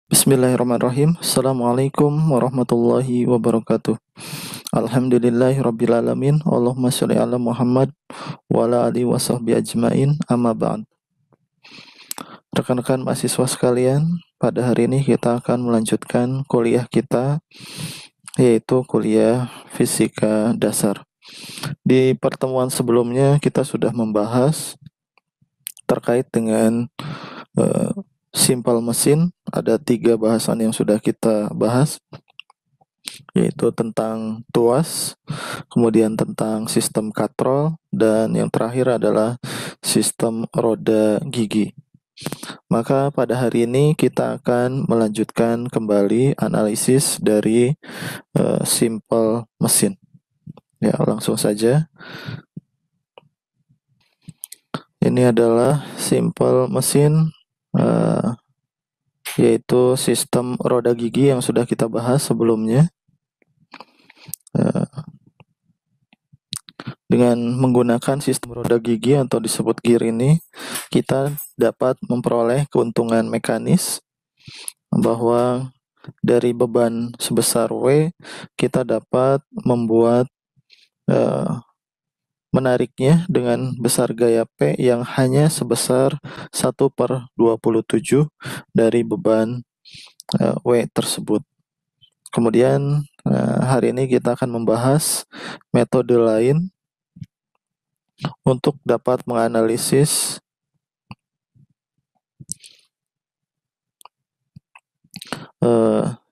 Bismillahirrahmanirrahim. Assalamualaikum warahmatullahi wabarakatuh. Alhamdulillahirrabbilalamin. Allahumma sholli ala Muhammad wa ala alihi wa sahbihi ajmain. Amma ba'd. Rekan-rekan mahasiswa sekalian, pada hari ini kita akan melanjutkan kuliah kita, yaitu kuliah fisika dasar. Di pertemuan sebelumnya kita sudah membahas terkait dengan simpel mesin. Ada 3 bahasan yang sudah kita bahas, yaitu tentang tuas, kemudian tentang sistem katrol, dan yang terakhir adalah sistem roda gigi. Maka pada hari ini kita akan melanjutkan kembali analisis dari simpel mesin. Ya, langsung saja. Ini adalah simpel mesin, yaitu sistem roda gigi yang sudah kita bahas sebelumnya. Dengan menggunakan sistem roda gigi atau disebut gear ini, kita dapat memperoleh keuntungan mekanis bahwa dari beban sebesar W, kita dapat membuat menariknya dengan besar gaya P yang hanya sebesar 1/27 dari beban W tersebut. Kemudian hari ini kita akan membahas metode lain untuk dapat menganalisis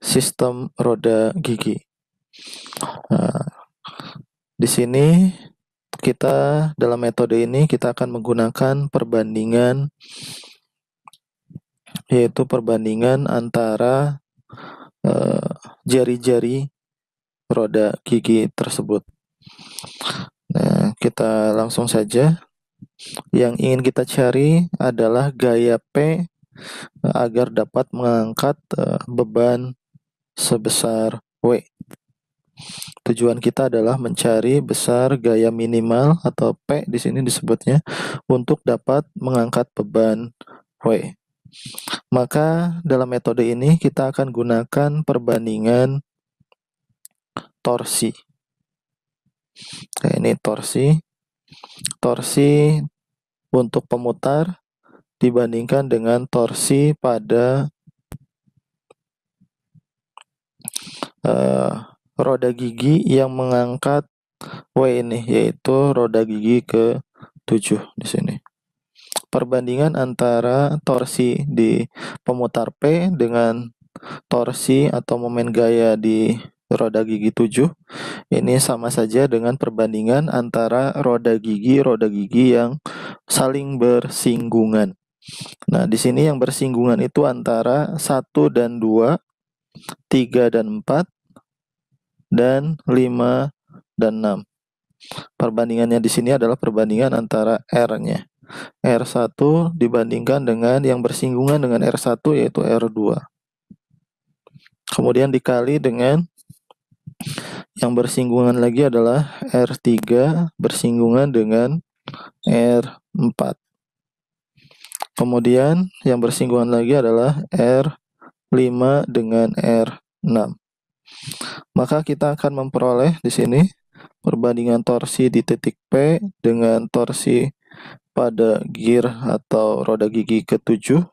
sistem roda gigi. Di sini kita dalam metode ini kita akan menggunakan perbandingan, yaitu perbandingan antara jari-jari roda gigi tersebut. Nah, kita langsung saja. Yang ingin kita cari adalah gaya P agar dapat mengangkat beban sebesar W. Tujuan kita adalah mencari besar gaya minimal atau P di sini disebutnya untuk dapat mengangkat beban W. Maka dalam metode ini kita akan gunakan perbandingan torsi. Nah, ini torsi. Torsi untuk pemutar dibandingkan dengan torsi pada roda gigi yang mengangkat W ini, yaitu roda gigi ke-7 di sini. Perbandingan antara torsi di pemutar P dengan torsi atau momen gaya di roda gigi 7 ini sama saja dengan perbandingan antara roda gigi yang saling bersinggungan. Nah, di sini yang bersinggungan itu antara 1 dan 2, 3 dan 4, dan 5 dan 6. Perbandingannya di sini adalah perbandingan antara R-nya. R1 dibandingkan dengan yang bersinggungan dengan R1, yaitu R2. Kemudian dikali dengan yang bersinggungan lagi adalah R3 bersinggungan dengan R4. Kemudian yang bersinggungan lagi adalah R5 dengan R6. Maka kita akan memperoleh di sini perbandingan torsi di titik P dengan torsi pada gear atau roda gigi ke-7.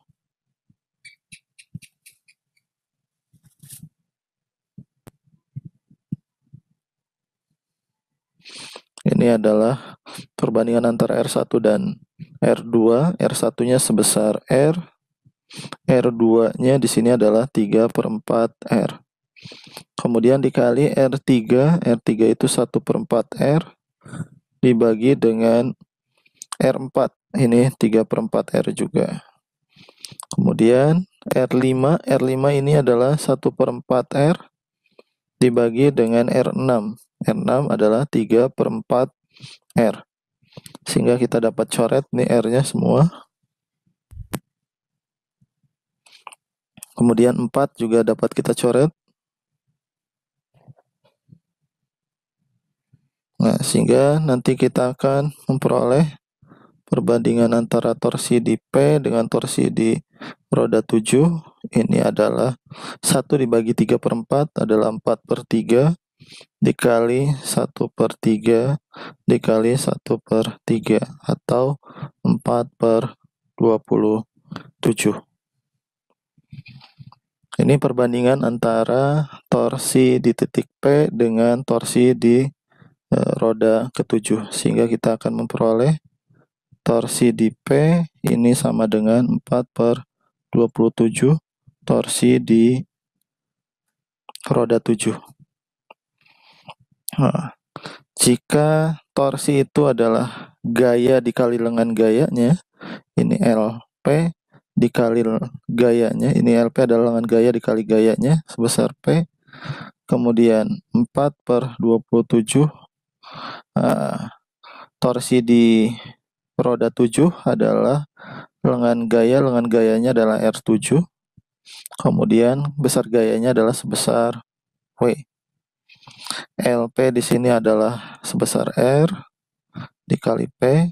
Ini adalah perbandingan antara R1 dan R2. R1-nya sebesar R, R2-nya di sini adalah 3/4 R. Kemudian dikali R3, R3 itu 1/4 R dibagi dengan R4, ini 3/4 R juga. Kemudian R5, R5 ini adalah 1/4 R dibagi dengan R6. R6 adalah 3/4 R. Sehingga kita dapat coret nih R-nya semua. Kemudian 4 juga dapat kita coret. Nah, sehingga nanti kita akan memperoleh perbandingan antara torsi di P dengan torsi di roda 7 ini adalah 1 dibagi 3/4 adalah 4/3 dikali 1/3 dikali 1/3 atau 4/27. Ini perbandingan antara torsi di titik P dengan torsi di roda ke-7, sehingga kita akan memperoleh torsi di P ini sama dengan 4/27 torsi di roda 7. Nah, jika torsi itu adalah gaya dikali lengan gayanya, ini LP dikali gayanya, ini LP adalah lengan gaya dikali gayanya sebesar P, kemudian 4/27 torsi di roda 7 adalah lengan gayanya adalah R7, kemudian besar gayanya adalah sebesar W. LP di sini adalah sebesar R dikali P,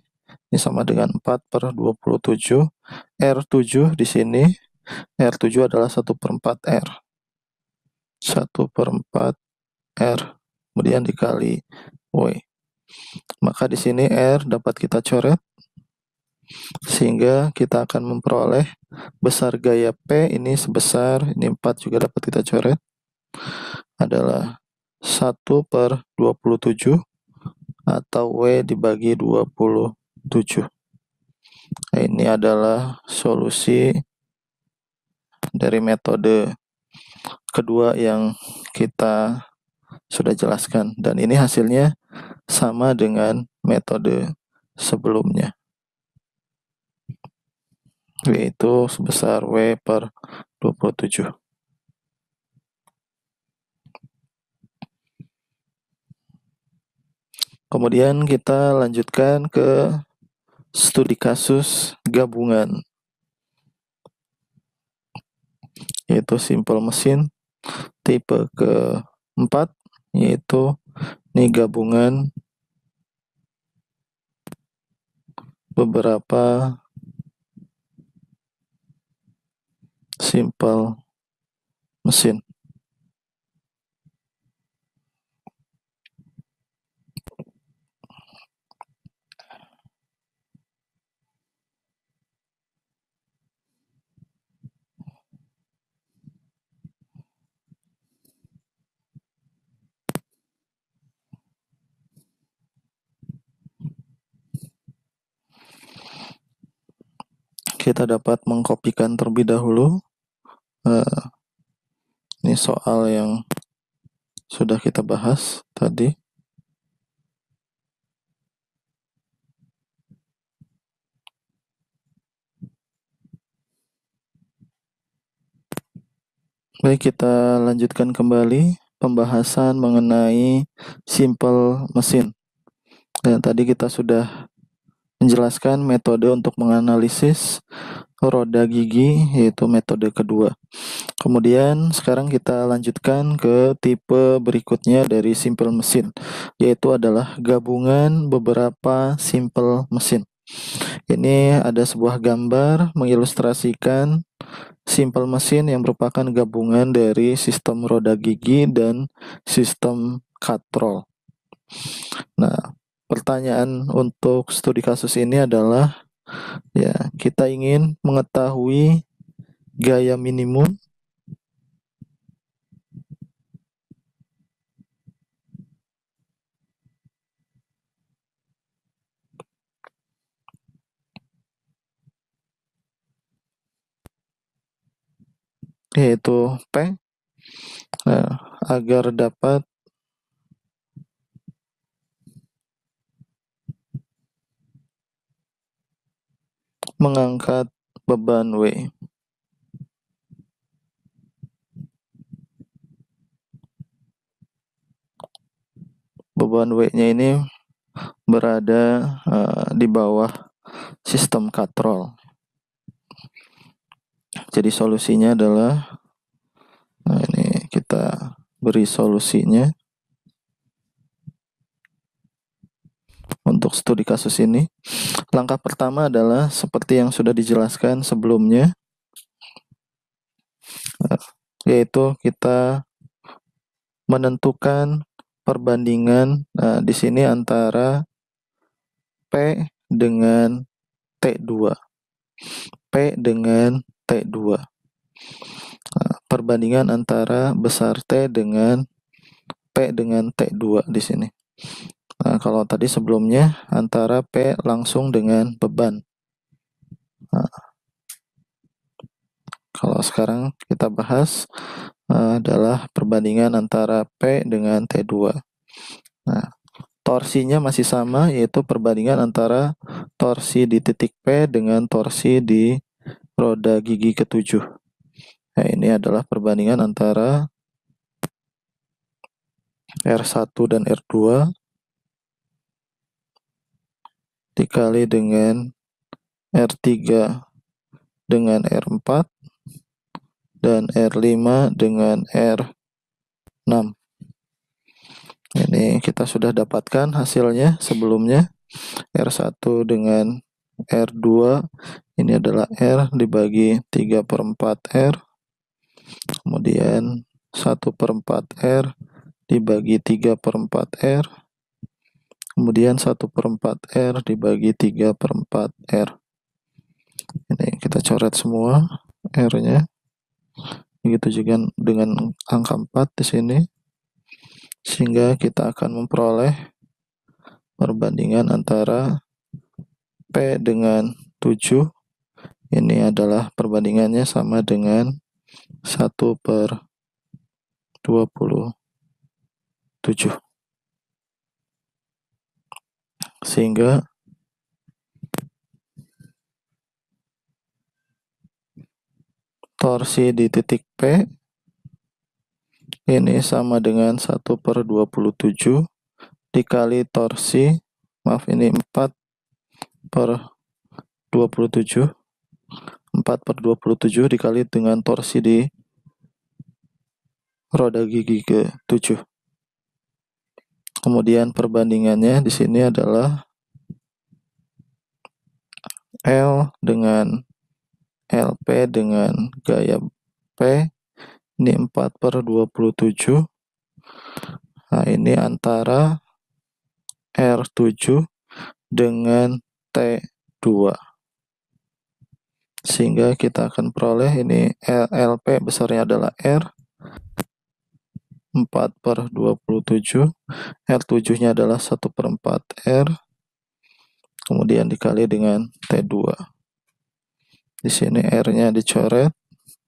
ini sama dengan 4/27. R7 di sini, R7 adalah 1/4 R. 1/4 R, kemudian dikali W. Maka di sini R dapat kita coret, sehingga kita akan memperoleh besar gaya P ini sebesar, ini 4 juga dapat kita coret, adalah 1/27 atau W dibagi 27. Nah, ini adalah solusi dari metode kedua yang kita sudah jelaskan, dan ini hasilnya sama dengan metode sebelumnya, yaitu sebesar W/27. Kemudian kita lanjutkan ke studi kasus gabungan, yaitu simple mesin tipe ke-4, yaitu ini gabungan beberapa simple mesin. Kita dapat mengkopikan terlebih dahulu ini soal yang sudah kita bahas tadi. Baik, kita lanjutkan kembali pembahasan mengenai simple mesin. Dan tadi kita sudah menjelaskan metode untuk menganalisis roda gigi, yaitu metode kedua. Kemudian sekarang kita lanjutkan ke tipe berikutnya dari simple mesin, yaitu adalah gabungan beberapa simple mesin. Ini ada sebuah gambar mengilustrasikan simple mesin yang merupakan gabungan dari sistem roda gigi dan sistem katrol. Nah, pertanyaan untuk studi kasus ini adalah, ya, kita ingin mengetahui gaya minimum yaitu P, agar dapat mengangkat beban W. Beban W-nya ini berada di bawah sistem katrol. Jadi solusinya adalah, ini kita beri solusinya untuk studi kasus ini. Langkah pertama adalah seperti yang sudah dijelaskan sebelumnya, yaitu kita menentukan perbandingan di sini antara P dengan T2. P dengan T2. Perbandingan antara besar T dengan P dengan T2 di sini. Nah, kalau tadi sebelumnya antara P langsung dengan beban. Nah, kalau sekarang kita bahas adalah perbandingan antara P dengan T2. Nah, torsinya masih sama, yaitu perbandingan antara torsi di titik P dengan torsi di roda gigi ke-7. Nah, ini adalah perbandingan antara R1 dan R2 dikali dengan R3 dengan R4 dan R5 dengan R6. Ini kita sudah dapatkan hasilnya sebelumnya. R1 dengan R2 ini adalah R dibagi 3/4 R, kemudian 1/4 R dibagi 3/4 R, kemudian 1/4 R dibagi 3/4 R. Ini kita coret semua R-nya. Begitu juga dengan angka 4 di sini, sehingga kita akan memperoleh perbandingan antara P dengan 7. Ini adalah perbandingannya sama dengan 1/27. Sehingga torsi di titik P ini sama dengan 1/27 dikali torsi, ini 4/27. 4/27 dikali dengan torsi di roda gigi ke-7. Kemudian perbandingannya di sini adalah L dengan LP dengan gaya P, ini 4/27. Nah, ini antara R7 dengan T2. Sehingga kita akan peroleh ini LP besarnya adalah R 4/27, R7-nya adalah 1/4 R, kemudian dikali dengan T2. Di sini R-nya dicoret,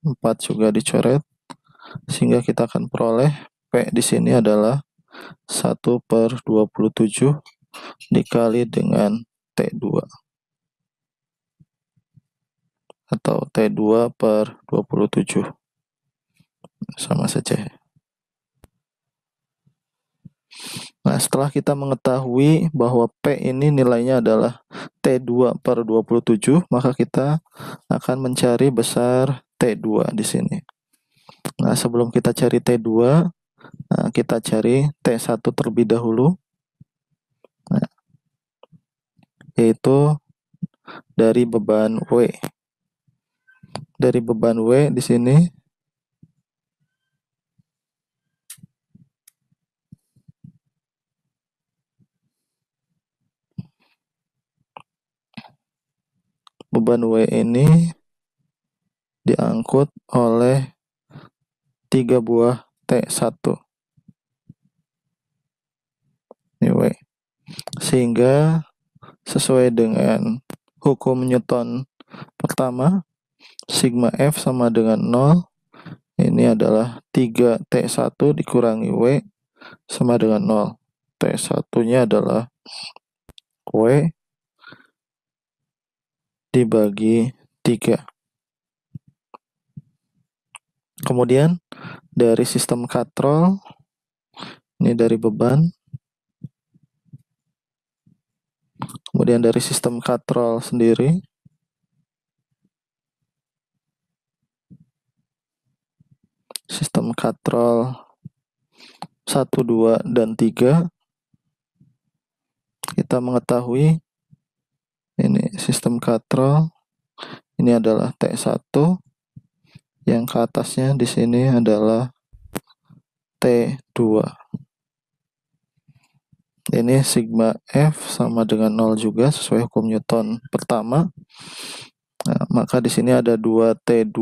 4 juga dicoret, sehingga kita akan peroleh P di sini adalah 1/27 dikali dengan T2 atau T2/27 sama saja. Nah, setelah kita mengetahui bahwa P ini nilainya adalah T2/27, maka kita akan mencari besar T2 di sini. Nah, sebelum kita cari T2, kita cari T1 terlebih dahulu. Nah, yaitu dari beban W. Dari beban W di sini beban W ini diangkut oleh 3 buah T1. Ini W. Sehingga sesuai dengan hukum Newton pertama, sigma F sama dengan 0. Ini adalah 3T1 dikurangi W sama dengan 0. T1-nya adalah W dibagi 3. Kemudian dari sistem katrol, ini dari beban. Kemudian dari sistem katrol sendiri, sistem katrol 1, 2, dan 3, kita mengetahui ini sistem katrol, ini adalah T1, Yang ke atasnya di sini adalah T2. Ini sigma F sama dengan 0 juga sesuai hukum Newton pertama. Nah, maka di sini ada 2T2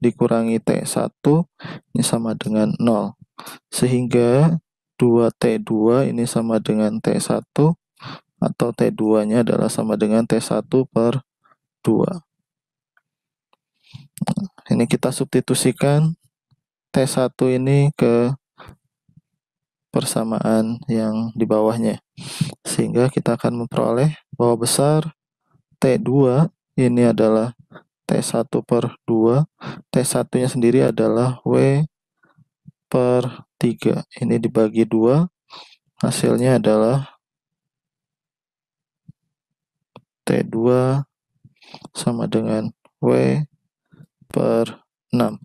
dikurangi T1, ini sama dengan 0. Sehingga 2T2 ini sama dengan T1, atau T2-nya adalah sama dengan T1 per 2. Ini kita substitusikan T1 ini ke persamaan yang di bawahnya. Sehingga kita akan memperoleh bahwa besar T2 ini adalah T1 per 2. T1-nya sendiri adalah W per 3. Ini dibagi 2. Hasilnya adalah T2 sama dengan W per 6.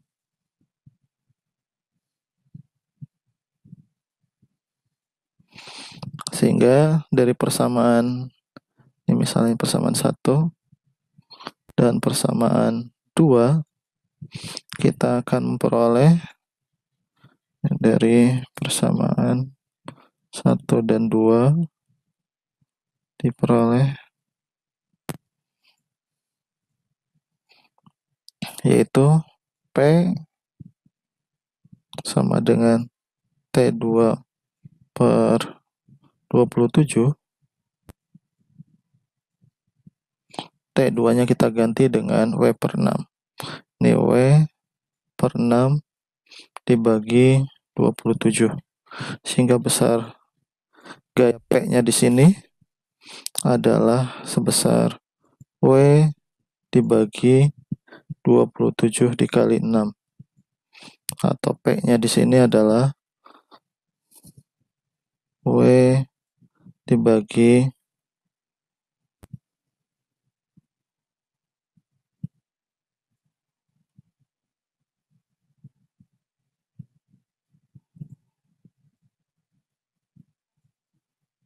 Sehingga dari persamaan, ini misalnya persamaan 1 dan persamaan 2, kita akan memperoleh dari persamaan 1 dan 2 diperoleh yaitu P sama dengan T2 per 27. T2-nya kita ganti dengan W per 6. Ini W per 6 dibagi 27. Sehingga besar gaya P-nya di sini adalah sebesar W dibagi 27 dikali 6. Atau P-nya di sini adalah W dibagi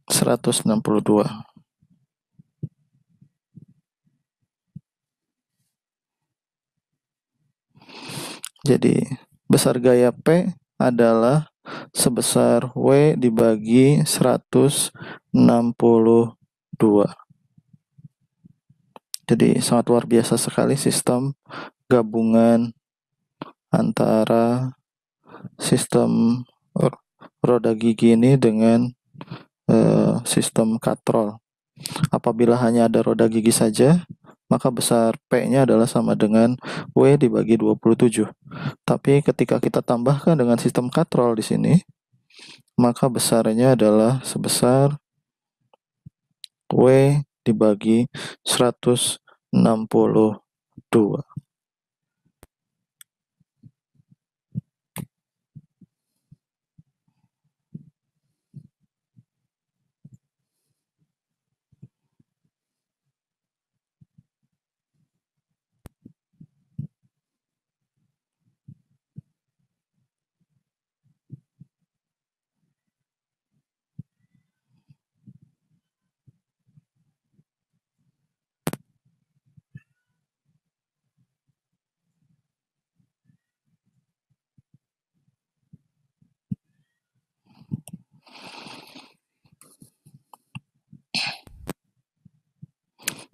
162. Jadi besar gaya P adalah sebesar W dibagi 162. Jadi sangat luar biasa sekali sistem gabungan antara sistem roda gigi ini dengan sistem katrol. Apabila hanya ada roda gigi saja, maka besar P-nya adalah sama dengan W dibagi 27. Tapi ketika kita tambahkan dengan sistem katrol di sini, maka besarnya adalah sebesar W dibagi 162.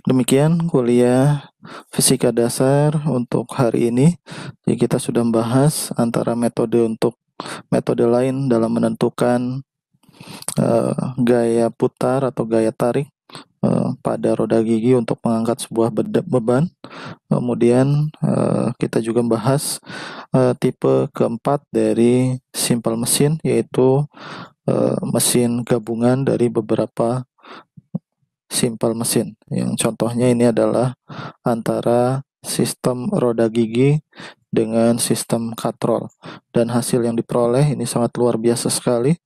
Demikian kuliah fisika dasar untuk hari ini. Jadi kita sudah membahas antara metode lain dalam menentukan gaya putar atau gaya tarik pada roda gigi untuk mengangkat sebuah beban. Kemudian kita juga membahas tipe keempat dari simple mesin, yaitu mesin gabungan dari beberapa simple mesin. Yang contohnya ini adalah antara sistem roda gigi dengan sistem katrol. Dan hasil yang diperoleh ini sangat luar biasa sekali.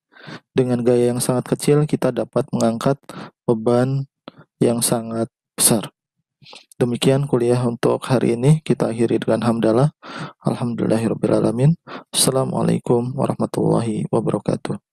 Dengan gaya yang sangat kecil kita dapat mengangkat beban yang sangat besar. Demikian kuliah untuk hari ini. Kita akhiri dengan hamdalah. Alhamdulillahirrabbilalamin. Assalamualaikum warahmatullahi wabarakatuh.